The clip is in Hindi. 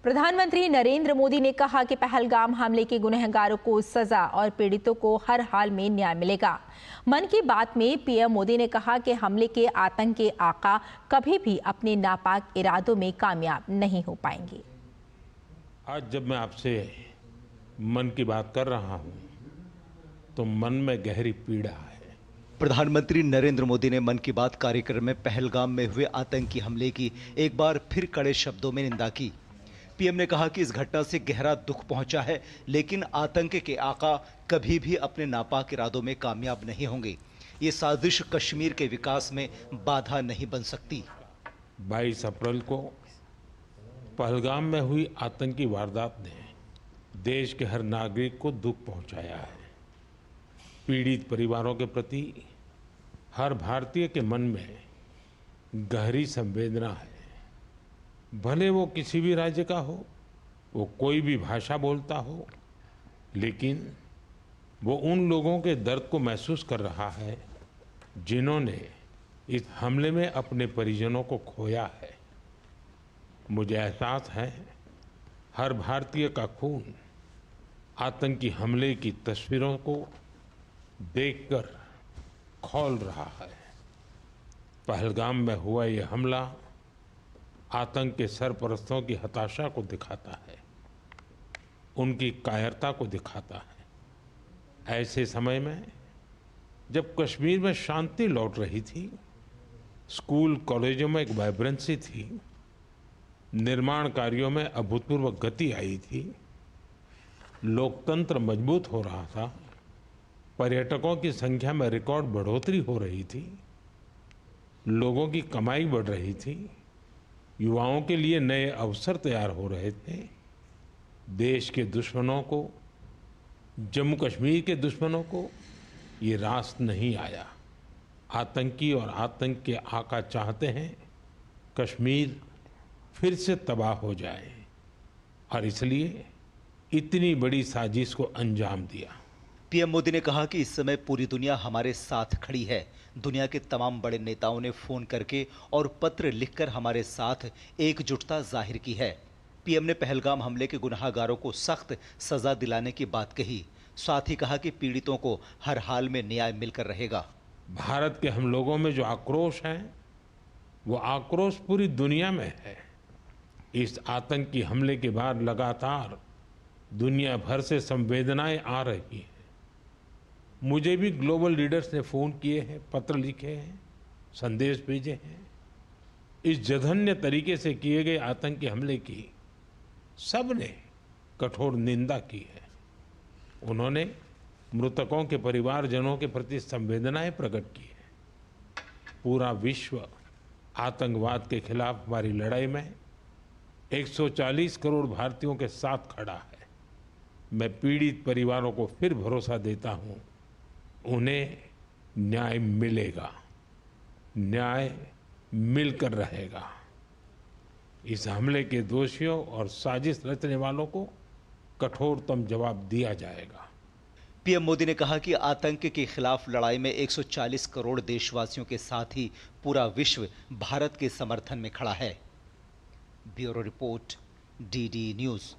प्रधानमंत्री नरेंद्र मोदी ने कहा कि पहलगाम हमले के गुनहगारों को सजा और पीड़ितों को हर हाल में न्याय मिलेगा। मन की बात में पीएम मोदी ने कहा कि हमले के आतंक के आका कभी भी अपने नापाक इरादों में कामयाब नहीं हो पाएंगे। आज जब मैं आपसे मन की बात कर रहा हूं, तो मन में गहरी पीड़ा है। प्रधानमंत्री नरेंद्र मोदी ने मन की बात कार्यक्रम में पहलगाम में हुए आतंकी हमले की एक बार फिर कड़े शब्दों में निंदा की। पीएम ने कहा कि इस घटना से गहरा दुख पहुंचा है, लेकिन आतंक के आका कभी भी अपने नापाक इरादों में कामयाब नहीं होंगे। ये साजिश कश्मीर के विकास में बाधा नहीं बन सकती। 22 अप्रैल को पहलगाम में हुई आतंकी वारदात ने देश के हर नागरिक को दुख पहुंचाया है। पीड़ित परिवारों के प्रति हर भारतीय के मन में गहरी संवेदना है। भले वो किसी भी राज्य का हो, वो कोई भी भाषा बोलता हो, लेकिन वो उन लोगों के दर्द को महसूस कर रहा है जिन्होंने इस हमले में अपने परिजनों को खोया है। मुझे एहसास है हर भारतीय का खून आतंकी हमले की तस्वीरों को देखकर खौल रहा है। पहलगाम में हुआ ये हमला आतंक के सरपरस्तों की हताशा को दिखाता है, उनकी कायरता को दिखाता है। ऐसे समय में जब कश्मीर में शांति लौट रही थी, स्कूल कॉलेजों में एक वाइब्रेंसी थी, निर्माण कार्यों में अभूतपूर्व गति आई थी, लोकतंत्र मजबूत हो रहा था, पर्यटकों की संख्या में रिकॉर्ड बढ़ोतरी हो रही थी, लोगों की कमाई बढ़ रही थी, युवाओं के लिए नए अवसर तैयार हो रहे थे, देश के दुश्मनों को, जम्मू कश्मीर के दुश्मनों को ये रास नहीं आया। आतंकी और आतंक के आका चाहते हैं कश्मीर फिर से तबाह हो जाए, और इसलिए इतनी बड़ी साजिश को अंजाम दिया। पीएम मोदी ने कहा कि इस समय पूरी दुनिया हमारे साथ खड़ी है। दुनिया के तमाम बड़े नेताओं ने फोन करके और पत्र लिखकर हमारे साथ एकजुटता जाहिर की है। पीएम ने पहलगाम हमले के गुनहगारों को सख्त सजा दिलाने की बात कही। साथ ही कहा कि पीड़ितों को हर हाल में न्याय मिलकर रहेगा। भारत के हम लोगों में जो आक्रोश है, वो आक्रोश पूरी दुनिया में है। इस आतंकी हमले के बाद लगातार दुनिया भर से संवेदनाएं आ रही हैं। मुझे भी ग्लोबल लीडर्स ने फोन किए हैं, पत्र लिखे हैं, संदेश भेजे हैं। इस जघन्य तरीके से किए गए आतंकी हमले की सबने कठोर निंदा की है। उन्होंने मृतकों के परिवारजनों के प्रति संवेदनाएं प्रकट की है। पूरा विश्व आतंकवाद के खिलाफ हमारी लड़ाई में 140 करोड़ भारतीयों के साथ खड़ा है। मैं पीड़ित परिवारों को फिर भरोसा देता हूं, उन्हें न्याय मिलेगा, न्याय मिलकर रहेगा। इस हमले के दोषियों और साजिश रचने वालों को कठोरतम जवाब दिया जाएगा। पीएम मोदी ने कहा कि आतंक के खिलाफ लड़ाई में 140 करोड़ देशवासियों के साथ ही पूरा विश्व भारत के समर्थन में खड़ा है। Bureau report, DD news.